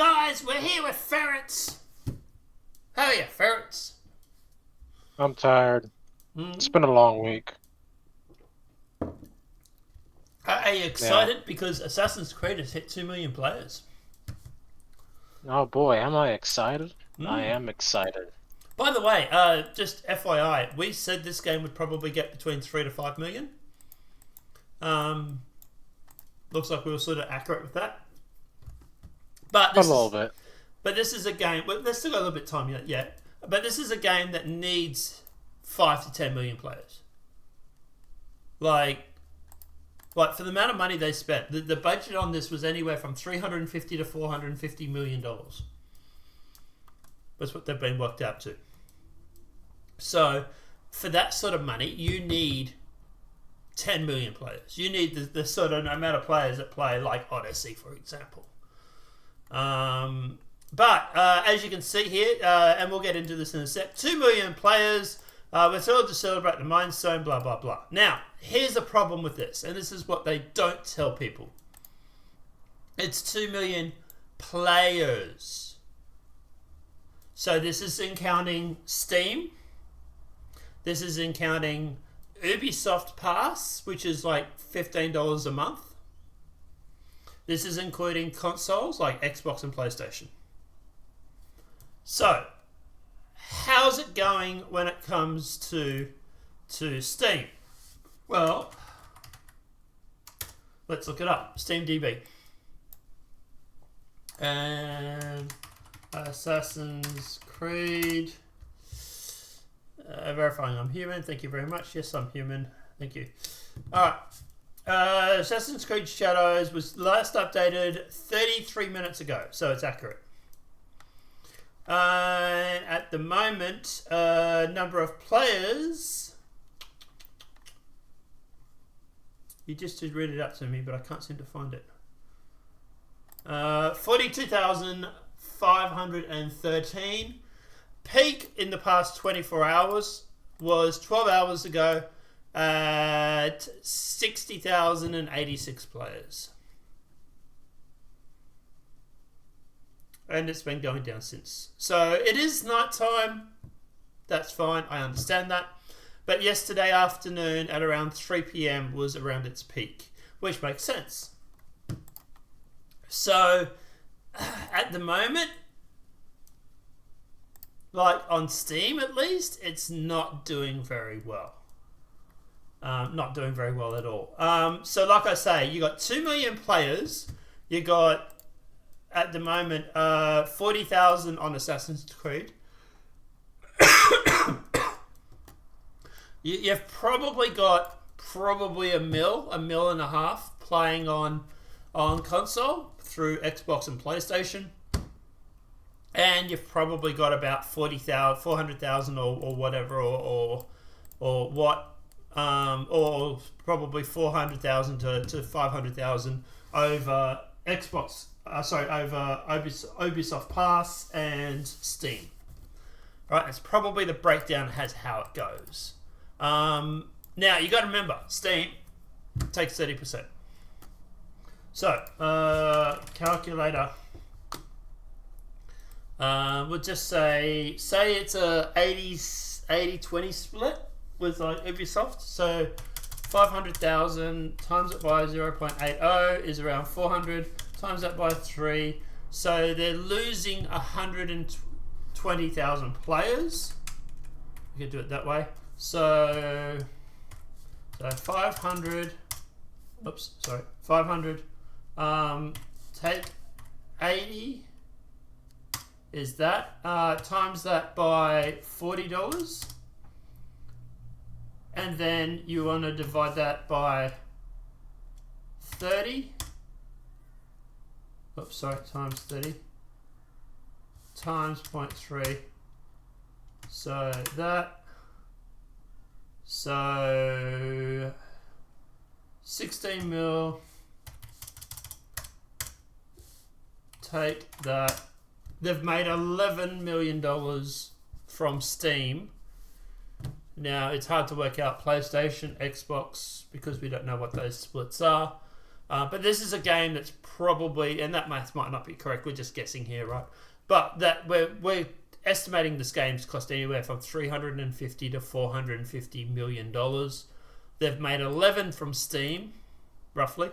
guys? We're here with Ferrets. How are you, Ferrets? I'm tired. It's been a long week. Are you Yeah. excited because Assassin's Creed has hit 2 million players? Oh boy, am I excited? I Mm. am excited. By the way, just FYI, we said this game would probably get between 3 to 5 million. Um, Looks like we were sort of accurate with that. But A little bit. this is a game. Well, there's still got a little bit of time yet. But this is a game that needs 5 to 10 million players. Like for the amount of money they spent, the budget on this was anywhere from 350 to 450 million dollars. That's what they've been worked out to. So, for that sort of money, you need 10 million players. You need the sort of amount of players that play like Odyssey, for example. But as you can see here, and we'll get into this in a sec, 2 million players. We're thrilled to celebrate the milestone, blah, blah, blah. Now, here's the problem with this, and this is what they don't tell people. It's 2 million players. So this is in counting Steam. This is in counting Ubisoft Pass, which is like $15 a month. This is including consoles like Xbox and PlayStation. So, how's it going when it comes to Steam? Well, let's look it up. SteamDB. And Assassin's Creed. Verifying I'm human. Thank you very much. Yes, I'm human. Thank you. Alright. Assassin's Creed Shadows was last updated 33 minutes ago, so it's accurate. At the moment, number of players. You just did read it out to me, but I can't seem to find it. 42,513. Peak in the past 24 hours was 12 hours ago at 60,086 players. And it's been going down since. So it is night time. That's fine. I understand that. But yesterday afternoon at around 3 p.m. was around its peak, which makes sense. So at the moment, like on Steam at least, it's not doing very well. Not doing very well at all. So like I say, you got 2 million players. You got, at the moment, 40,000 on Assassin's Creed. You've probably got a mil and a half playing on console through Xbox and PlayStation. And you've probably got about 400,000 or whatever, or what, or probably 400,000 to 500,000 over Xbox. Over Ubisoft Pass and Steam. Right, it's probably the breakdown has how it goes. Now you got to remember, Steam takes 30%. So calculator. We'll just say it's a 80-20 split with like Ubisoft. So 500,000 times it by 0.80 is around 400. Times that by 3. So they're losing 120,000 players. You can do it that way. So 500. Oops, sorry. 500. Take 80. Is that times that by $40, and then you want to divide that by 30. Oops, sorry, times 30 times 0.3. So that. So 16 mil. Take that. They've made $11 million from Steam. Now, it's hard to work out PlayStation, Xbox, because we don't know what those splits are. But this is a game that's probably, and that math might not be correct, we're just guessing here, right? But that we're estimating this game's cost anywhere from $350 to $450 million. They've made 11 from Steam, roughly,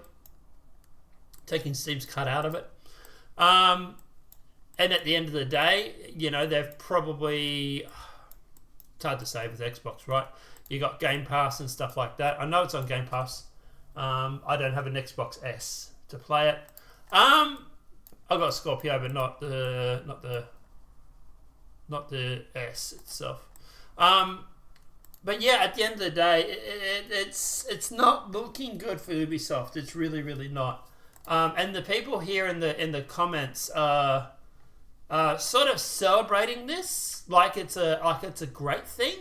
taking Steam's cut out of it. And at the end of the day, they've probably, it's hard to say with Xbox, right? You got Game Pass and stuff like that. I know it's on Game Pass. I don't have an Xbox S to play it. I got a Scorpio, but not the S itself. But yeah, at the end of the day, it's not looking good for Ubisoft. It's really, really not. And the people here in the comments are sort of celebrating this like it's a great thing.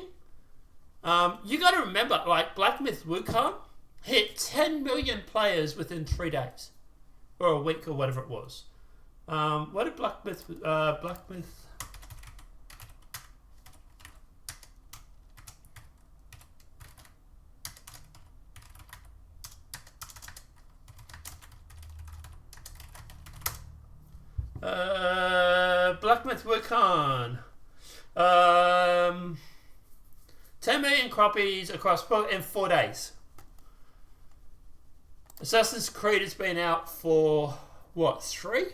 You got to remember, like Black Myth Wukong hit 10 million players within 3 days, or a week, or whatever it was. What did Black Myth? Black Myth Wukong. 10 million copies across in 4 days. Assassin's Creed has been out for what, 3?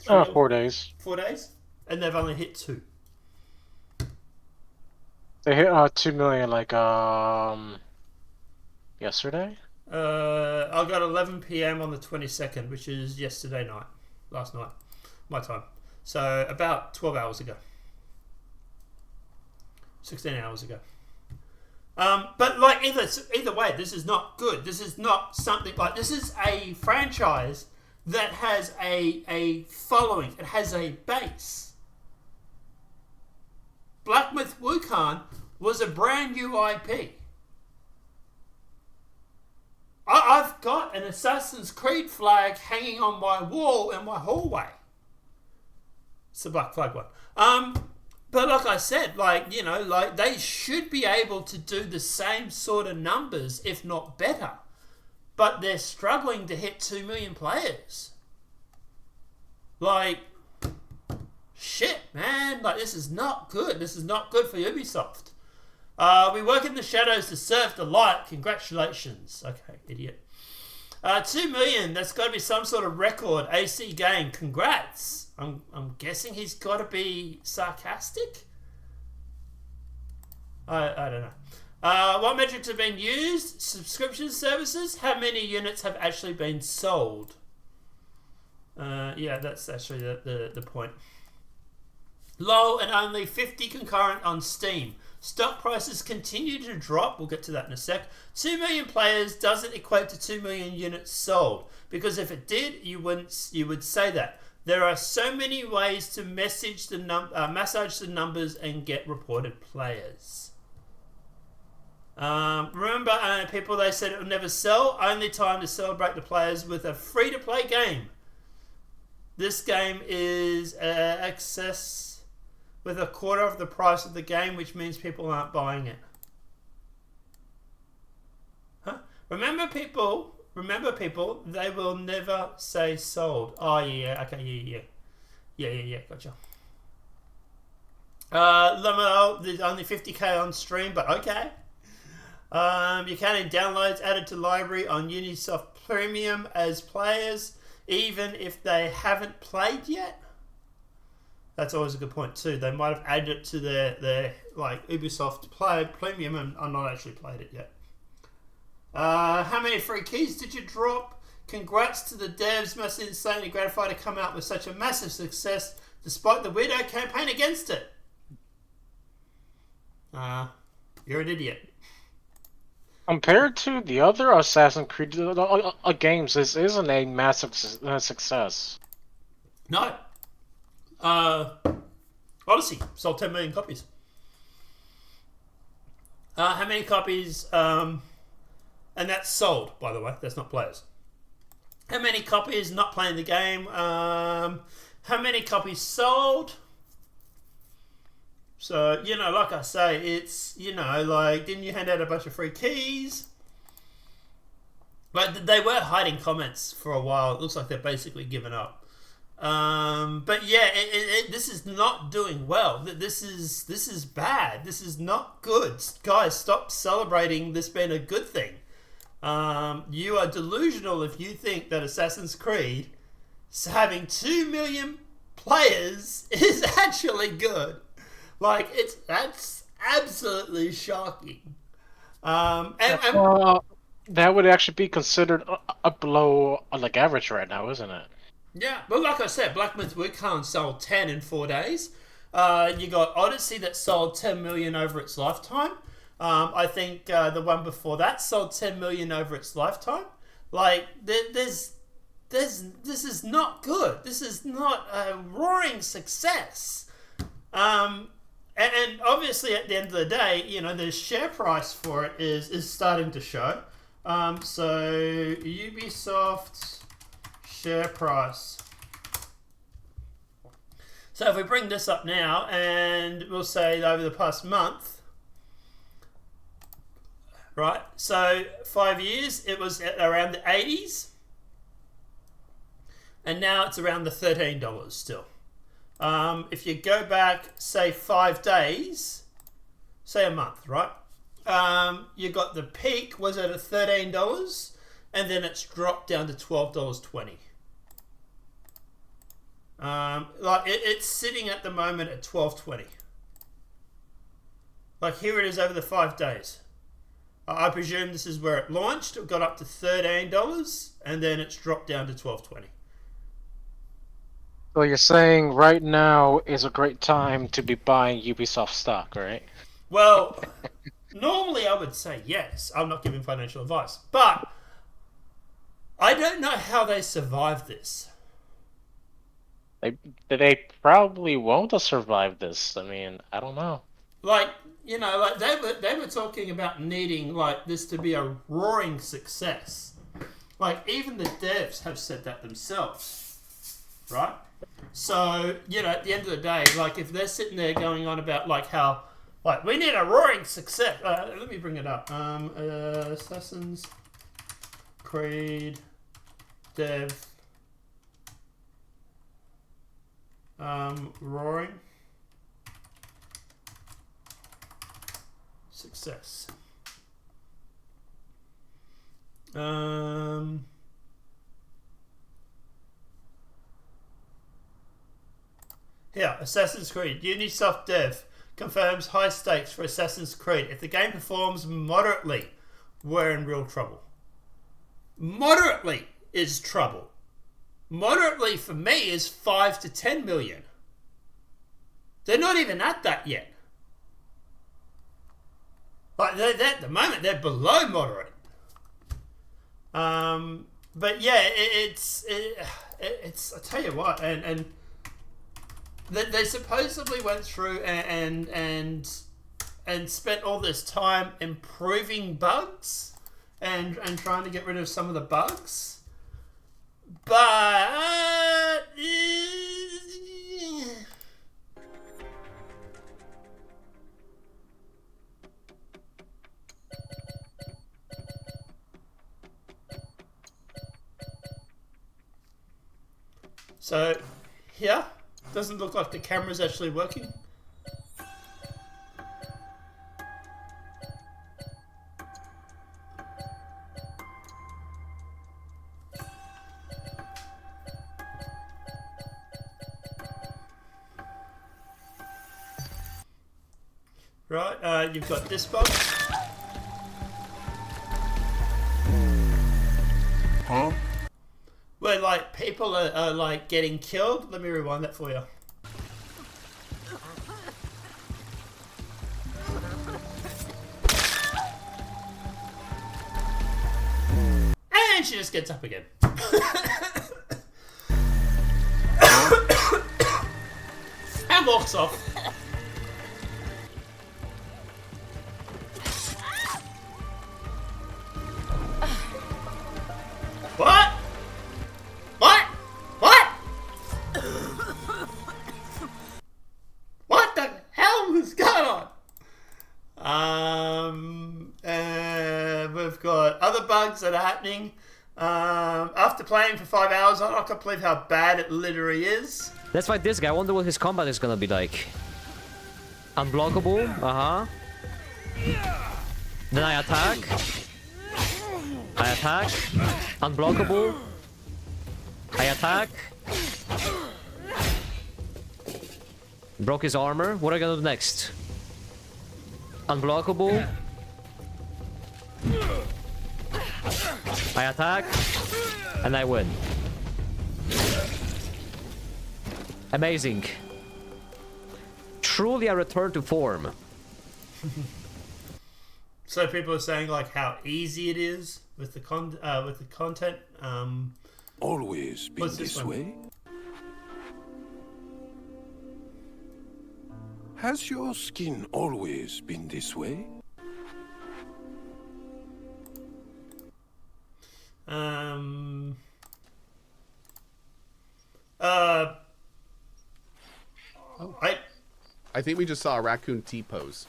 4 days. 4 days, and they've only hit 2. They hit 2 million like yesterday. I got 11 p.m. on the 22nd, which is last night, my time. So about 12 hours ago. 16 hours ago. But like either way, this is not good. This is not something like, this is a franchise that has a following. It has a base. Black Myth Wukong was a brand new IP. I've got an Assassin's Creed flag hanging on my wall in my hallway. It's the black flag one. But like I said, they should be able to do the same sort of numbers, if not better. But they're struggling to hit 2 million players. Like, shit, man. Like, this is not good. This is not good for Ubisoft. We work in the shadows to serve the light. Congratulations. Okay, idiot. 2 million. That's got to be some sort of record. AC game. Congrats. I'm guessing he's got to be sarcastic. I don't know. What metrics have been used? Subscription services. How many units have actually been sold? Yeah, that's actually the point. Low and only 50 concurrent on Steam. Stock prices continue to drop. We'll get to that in a sec. 2 million players doesn't equate to 2 million units sold, because if it did, you would say that. There are so many ways to massage the numbers and get reported players. Remember, people, they said it would never sell. Only time to celebrate the players with a free-to-play game. This game is access with a quarter of the price of the game, which means people aren't buying it. Huh? Remember people, they will never say sold. Oh, yeah, okay, yeah, gotcha. There's only 50k on stream, but okay. You can in downloads added to library on Ubisoft Premium as players, even if they haven't played yet. That's always a good point too. They might have added it to their like Ubisoft Play Premium and I've not actually played it yet. How many free keys did you drop? Congrats to the devs. Must be insanely gratified to come out with such a massive success despite the weirdo campaign against it. You're an idiot. Compared to the other Assassin's Creed games, this isn't a massive success. No. Odyssey sold 10 million copies. How many copies? And that's sold, by the way. That's not players. How many copies not playing the game? How many copies sold? So, like I say, it's, like, didn't you hand out a bunch of free keys? But they were hiding comments for a while. It looks like they're basically given up. But yeah, this is not doing well. This is bad. This is not good. Guys, stop celebrating this being a good thing. You are delusional if you think that Assassin's Creed having 2 million players is actually good. Like, that's absolutely shocking. That would actually be considered below like average right now, isn't it? Yeah, but like I said, Black Myth Wukong sold 10 in 4 days. You got Odyssey that sold 10 million over its lifetime. I think the one before that sold 10 million over its lifetime. Like, this is not good. This is not a roaring success. And obviously, at the end of the day, you know, the share price for it is starting to show. So Ubisoft share price. So if we bring this up now, and we'll say over the past month, right? So 5 years, it was at around the 80s, and now it's around the $13 still. If you go back, say 5 days, say a month, right? You got the peak was at $13, and then it's dropped down to $12.20. Like it's sitting at the moment at $12.20. Like here it is over the 5 days. I presume this is where it launched. It got up to $13, and then it's dropped down to $12.20. So you're saying right now is a great time to be buying Ubisoft stock, right? Well, normally I would say yes. I'm not giving financial advice, but I don't know how they survived this. They probably won't have survived this. I mean, I don't know. Like, you know, like they were talking about needing like this to be a roaring success. Like even the devs have said that themselves, right? So, you know, at the end of the day, like if they're sitting there going on about like how like we need a roaring success. Let me bring it up. Assassin's Creed dev roaring success. Here, Assassin's Creed. Ubisoft dev confirms high stakes for Assassin's Creed. If the game performs moderately, we're in real trouble. Moderately is trouble. Moderately for me is 5 to 10 million. They're not even at that yet. Like at the moment, they're below moderate. But yeah, it's. I tell you what, and they supposedly went through and spent all this time improving bugs and trying to get rid of some of the bugs, but. So, here, doesn't look like the camera's actually working. Right, you've got this box. Huh? Where like people are like getting killed. Let me rewind that for you. And she just gets up again. And walks off. What? What? What? What the hell is going on? We've got other bugs. bugs that are happening. After playing for 5 hours, I can't believe how bad it literally is. Let's fight this guy. I wonder what his combat is gonna be like. Unblockable. Then I attack. I attack. Unblockable. I attack. Broke his armor. What am I gonna do next? Unblockable. I attack. And I win. Amazing. Truly a return to form. So people are saying like how easy it is with the content. Always been this way? Has your skin always been this way? I think we just saw a raccoon T-pose.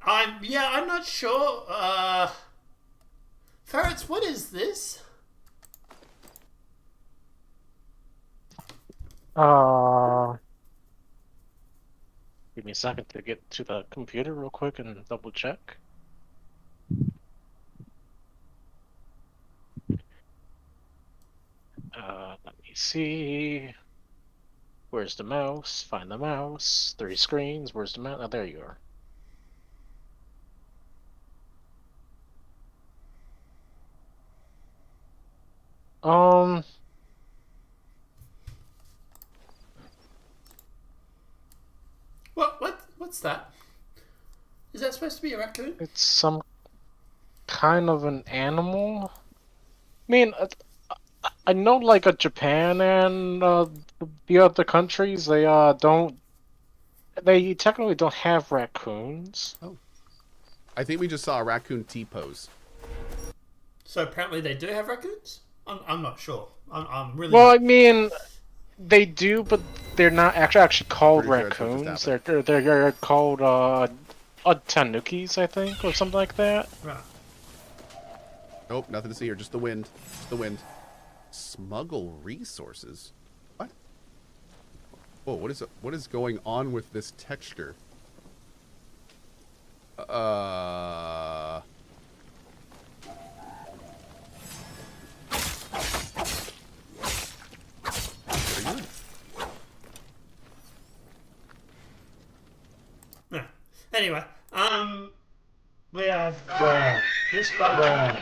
I'm not sure. Ferrets, what is this? Give me a second to get to the computer real quick and double check. Let me see. Where's the mouse? Find the mouse. 3 screens. Where's the mouse? Oh, there you are. What's that? Is that supposed to be a raccoon? It's some kind of an animal. I mean, I know like Japan and the other countries, they technically don't have raccoons. Oh. I think we just saw a raccoon T-pose. So apparently they do have raccoons? I'm not sure. I'm really... Well, I mean, they do, but they're not actually called Pretty sure raccoons. They're called tanukis, I think, or something like that. Right. Nope, nothing to see here. Just the wind. Just the wind. Smuggle resources? What? Whoa, what is going on with this texture? Yeah. Anyway, we have this button.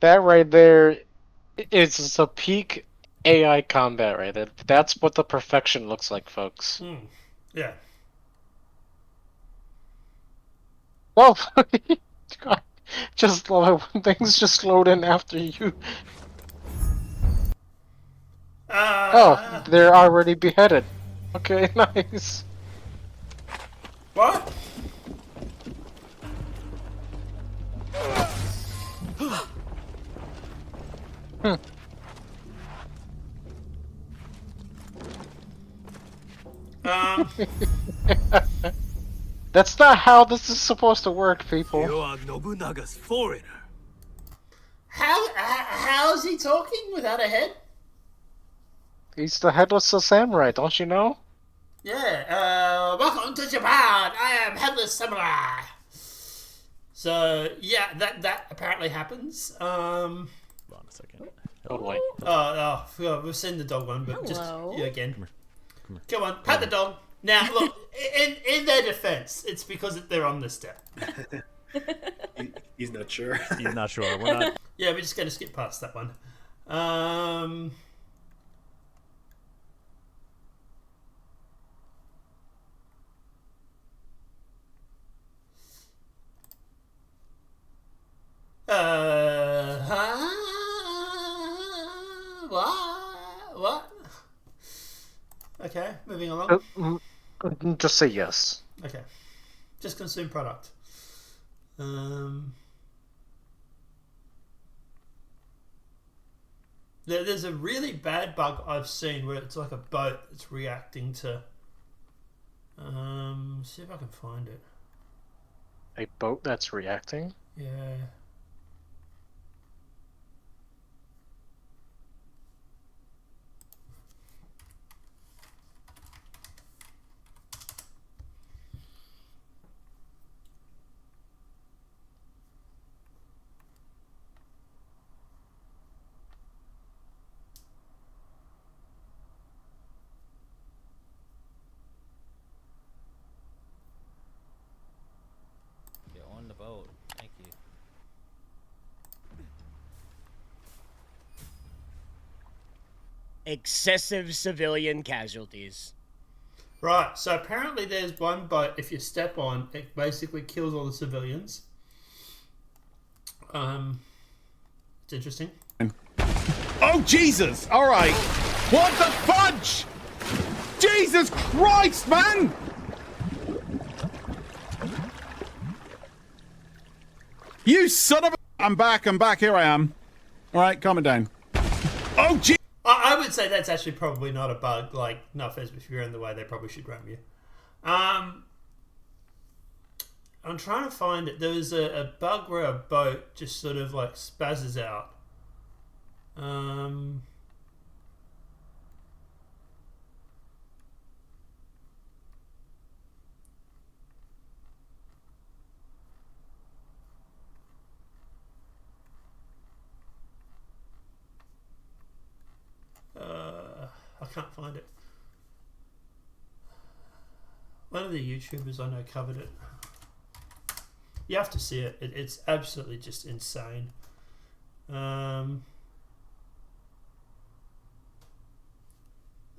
That right there is a peak AI combat right there. That's what the perfection looks like, folks. Yeah. Well, just love it when things just load in after you. Oh, they're already beheaded. Okay, nice. What? That's not how this is supposed to work, people. You are Nobunaga's foreigner. How's he talking without a head? He's the headless samurai, don't you know? Yeah, welcome to Japan! I am Headless Samurai! So, yeah, that apparently happens. Hold on a second. Oh, wait. Forgot, we've seen the dog one, but just Hello. you again. Come Come on, pat the dog. Now, look, in their defense, it's because they're on this step. He's not sure. He's not sure. We're not. Yeah, we're just going to skip past that one. What? moving along. Just say yes. Okay. Just consume product. There's a really bad bug I've seen where it's like a boat that's reacting to. See if I can find it. A boat that's reacting? Yeah. You're on the boat. Thank you. Excessive civilian casualties. Right, so apparently there's one boat, if you step on, it basically kills all the civilians. It's interesting. Oh, Jesus! Alright. What the fudge? Jesus Christ, man! You son of a... I'm back, here I am. Alright, calm it down. Oh, Jesus! I would say that's actually probably not a bug. Like, no offense, but if you're in the way, they probably should ram you. I'm trying to find it. There was a bug where a boat just sort of like spazzes out. I can't find it. One of the YouTubers I know covered it. You have to see it. It's absolutely just insane. Oh,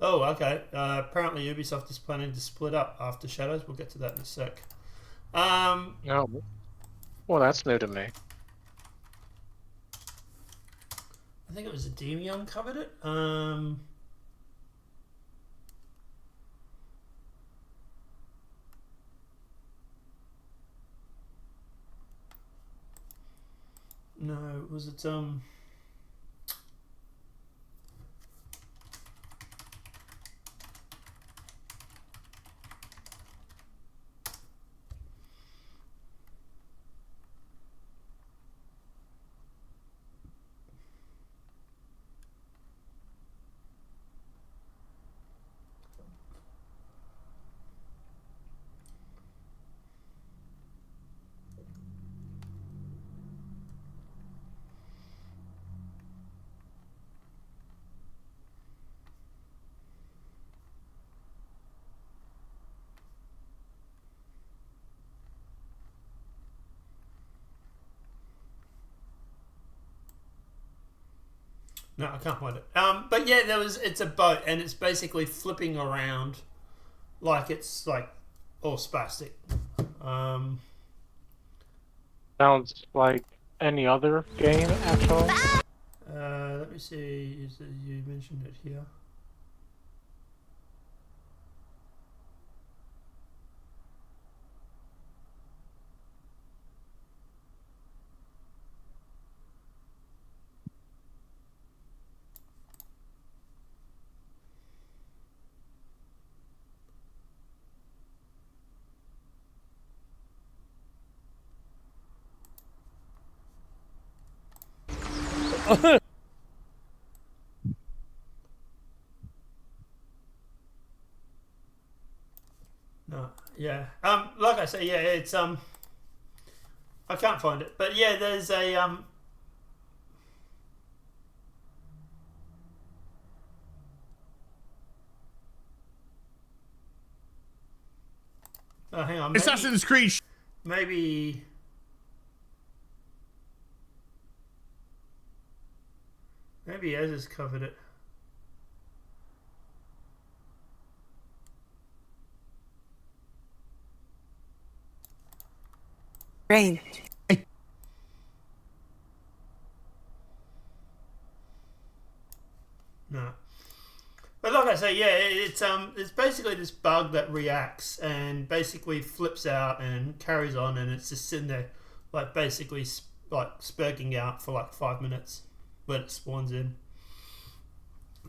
okay. Apparently Ubisoft is planning to split up after Shadows. We'll get to that in a sec. No. Well, that's new to me. I think it was Ademion covered it. No, was it No, I can't find it. But yeah, it's a boat and it's basically flipping around like it's like all spastic. Sounds like any other game, actually. Let me see. You mentioned it here. No, yeah. Like I say, yeah, it's I can't find it, but yeah, there's a Oh, hang on. Assassin's Creed. Maybe Ez has covered it. Rain. No. But like I say, yeah, it's basically this bug that reacts and basically flips out and carries on, and it's just sitting there, like basically like spurging out for like 5 minutes when it spawns in.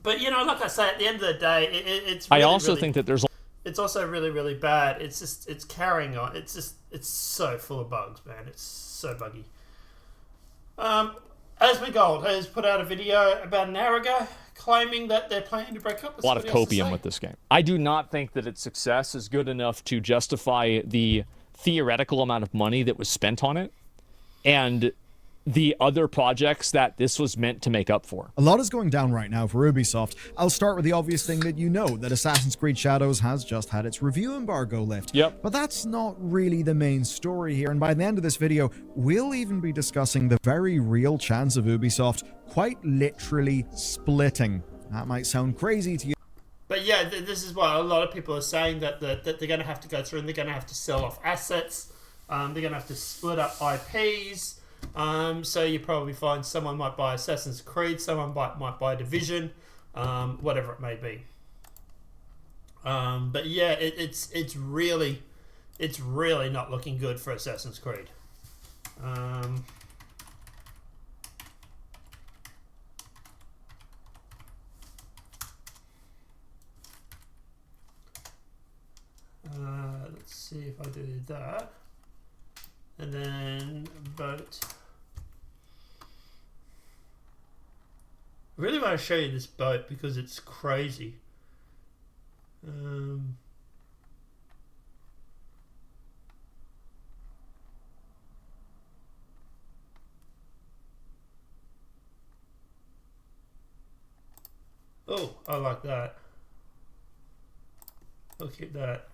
But like I say, at the end of the day, it's. Really, I also really, think that there's. It's also really, really bad. It's carrying on. It's so full of bugs, man. It's so buggy. Asmongold has put out a video about an hour ago claiming that they're planning to break up. A lot of copium with this game. I do not think that its success is good enough to justify the theoretical amount of money that was spent on it and the other projects that this was meant to make up for. A lot is going down right now for Ubisoft. I'll start with the obvious thing that you know, that Assassin's Creed Shadows has just had its review embargo lift. Yep. But that's not really the main story here, and by the end of this video, we'll even be discussing the very real chance of Ubisoft quite literally splitting. That might sound crazy to you. But yeah, this is why a lot of people are saying that they're going to have to go through and they're going to have to sell off assets. They're going to have to split up IPs. So you probably find someone might buy Assassin's Creed, someone might buy Division, whatever it may be. But yeah, it's really not looking good for Assassin's Creed. Let's see if I do that. And then vote. I really want to show you this boat because it's crazy. Oh, I like that. Look at that.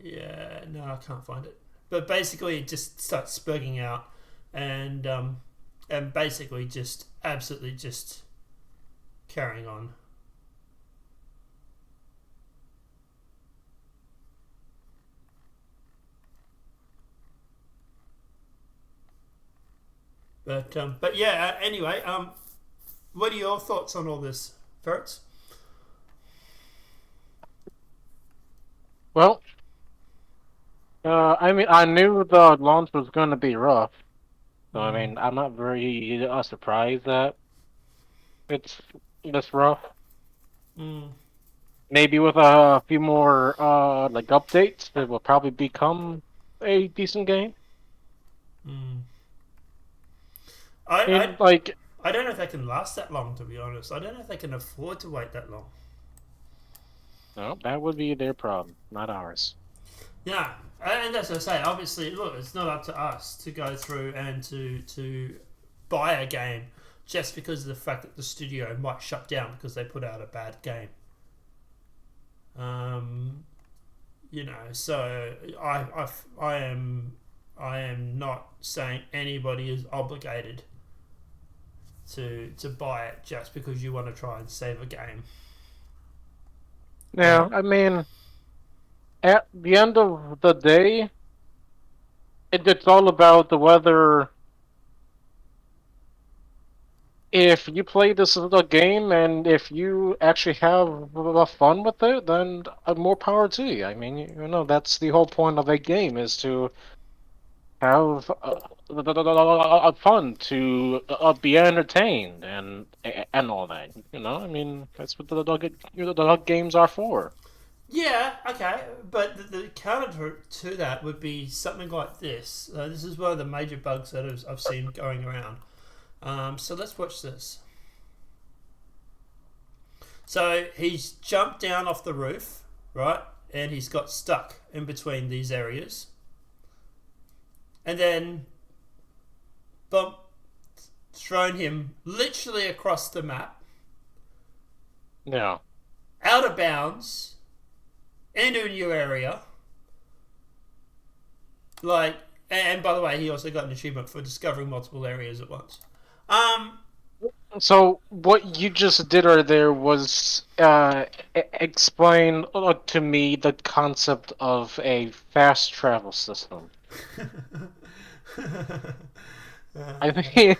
Yeah, no, I can't find it. But basically, it just starts spurging out, and basically just absolutely just carrying on. But yeah. Anyway, what are your thoughts on all this, Ferrets? Well, I mean, I knew the launch was going to be rough. So, I mean, I'm not very surprised that it's this rough. Maybe with a few more, like, updates, it will probably become a decent game. I don't know if they can last that long, to be honest. I don't know if they can afford to wait that long. No, that would be their problem, not ours. Yeah, and as I say, obviously, look, it's not up to us to go through and to buy a game just because of the fact that the studio might shut down because they put out a bad game. So I am not saying anybody is obligated to buy it just because you want to try and save a game. Yeah, I mean, at the end of the day, it's all about the whether if you play this little game and if you actually have fun with it, then more power to you. I mean, that's the whole point of a game, is to have fun, to be entertained, and all that. I mean, that's what the games are for. Yeah, okay, but the counter to that would be something like this. This is one of the major bugs that I've seen going around. So let's watch this. So he's jumped down off the roof, right? And he's got stuck in between these areas. And then, bump, thrown him literally across the map. Yeah. Out of bounds. Into a new area. Like, and by the way, he also got an achievement for discovering multiple areas at once. So what you just did right there was explain to me the concept of a fast travel system. I mean,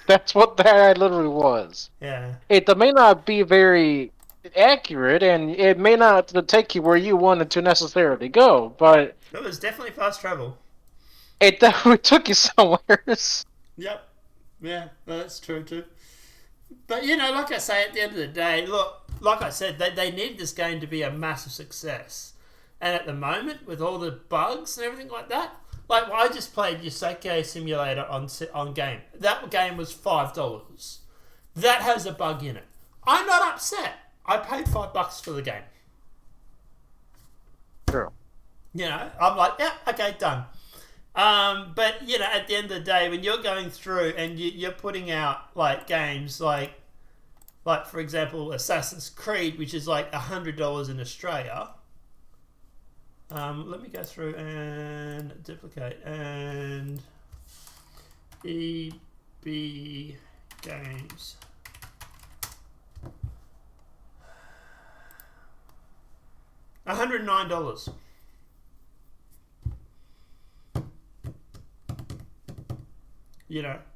that's what that literally was. Yeah. It may not be very accurate, and it may not take you where you wanted to necessarily go, but It was definitely fast travel. it definitely took you somewhere. Yep. Yeah, that's true too. But like I say, at the end of the day, look, like I said, they need this game to be a massive success. And at the moment, with all the bugs and everything like that, like I just played Yosake Simulator on game. That game was $5. That has a bug in it. I'm not upset. I paid $5 for the game. Sure. I'm like, yeah, okay, done. But at the end of the day, when you're going through and you're putting out like games like for example, Assassin's Creed, which is like $100 in Australia. Let me go through and duplicate and EB Games. $109.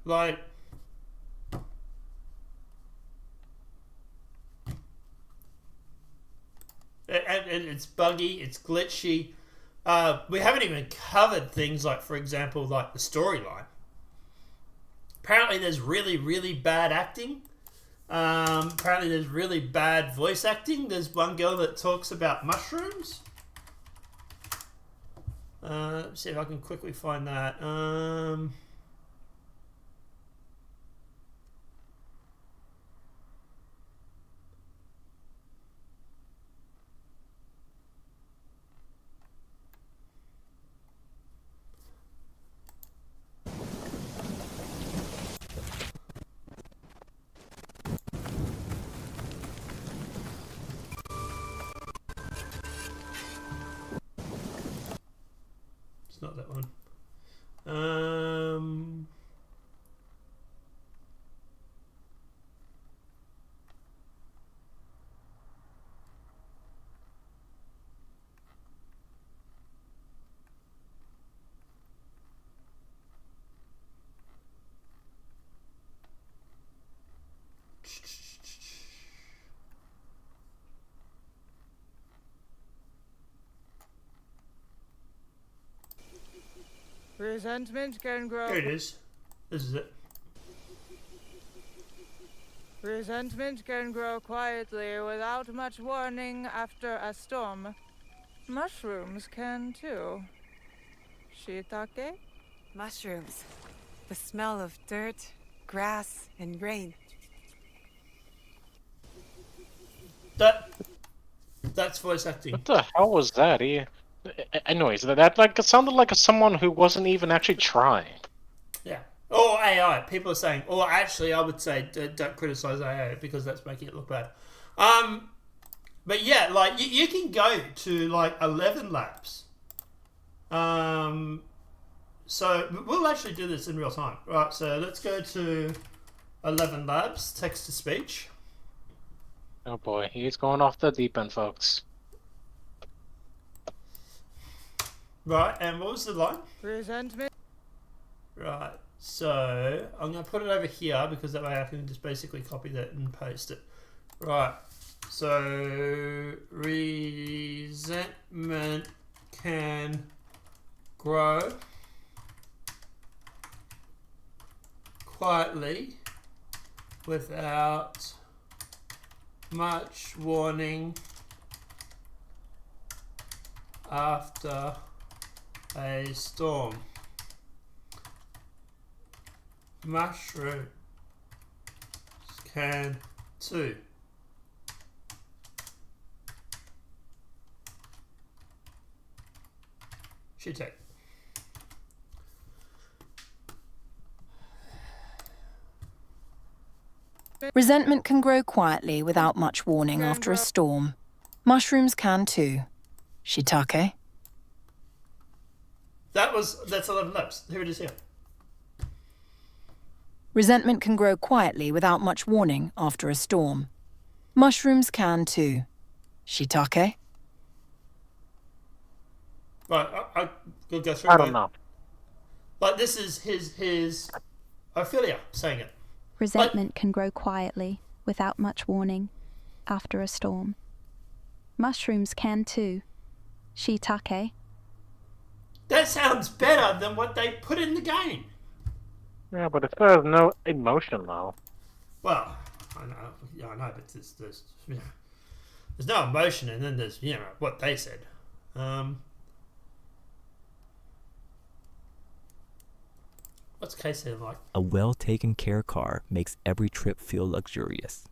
Like, and it's buggy, it's glitchy. We haven't even covered things like, for example, like the storyline. Apparently there's really, really bad acting. Apparently there's really bad voice acting. There's one girl that talks about mushrooms. Let's see if I can quickly find that. It's not that one. Resentment can grow. Here it is. This is it. Resentment can grow quietly without much warning after a storm. Mushrooms can too. Shiitake? Mushrooms. The smell of dirt, grass, and rain. That's voice acting. What the hell was that? Anyways, that like it sounded like someone who wasn't even actually trying. Yeah. Or AI. People are saying, or actually, I would say don't criticize AI because that's making it look bad. But yeah, like you can go to like 11 Labs. So we'll actually do this in real time, right? So let's go to 11 Labs, text to speech. Oh boy, he's going off the deep end, folks. Right, and what was the line? Resentment. Right, so I'm going to put it over here because that way I can just basically copy that and paste it. Right, so resentment can grow quietly without much warning after a storm. Mushrooms can too. Should take. Resentment can grow quietly without much warning after a storm. Mushrooms can too. Shiitake? That's 11 Labs. Here it is here. Resentment can grow quietly without much warning after a storm. Mushrooms can too. Shiitake? Right, I could go through. I don't know. Like this is his Ophelia saying it. Resentment can grow quietly without much warning after a storm. Mushrooms can too. Shiitake? That sounds better than what they put in the game. Yeah, but it says no emotion though. Well, I know, but there's no emotion, and then there's what they said. What's Case saying like? A well-taken-care car makes every trip feel luxurious.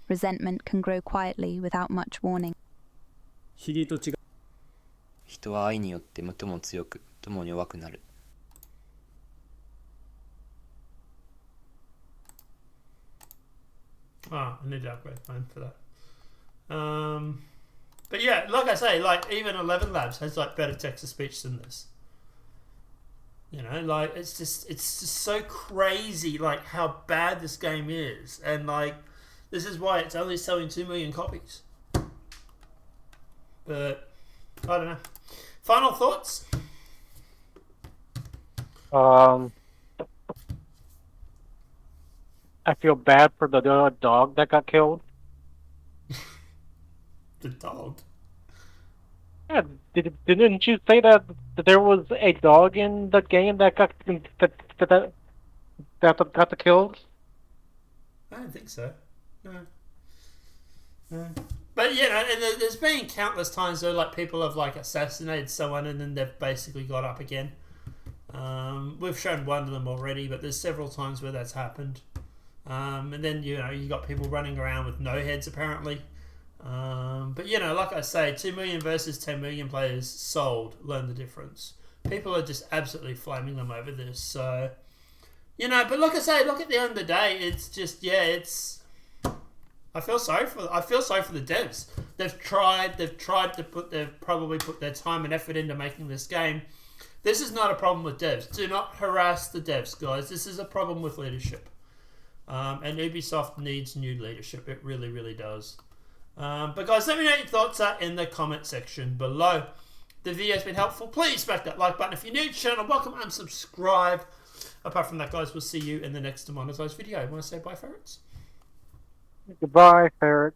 Resentment can grow quietly without much warning. 人は愛によって最も強く、最も弱くなる。I need to upgrade mine for that. But yeah, like I say, like even 11 Labs has like better text to speech than this. Like it's just so crazy, like how bad this game is, and like this is why it's only selling 2 million copies. But I don't know. Final thoughts? I feel bad for the dog that got killed. The dog? Yeah, didn't you say that there was a dog in the game that got killed? I don't think so. No. But and there's been countless times where like people have like assassinated someone and then they've basically got up again. We've shown one of them already, but there's several times where that's happened. And then you got people running around with no heads apparently. But like I say, 2 million versus 10 million players sold. Learn the difference. People are just absolutely flaming them over this. So but like I say, look at the end of the day, it's just I feel sorry for the devs. They've probably put their time and effort into making this game. This is not a problem with devs. Do not harass the devs, guys. This is a problem with leadership. And Ubisoft needs new leadership. It really, really does. But guys, let me know your thoughts in the comment section below. If the video's been helpful, please smack that like button. If you're new to the channel, welcome and subscribe. Apart from that, guys, we'll see you in the next demonetized video. Want to say bye, ferrets? Goodbye, ferret.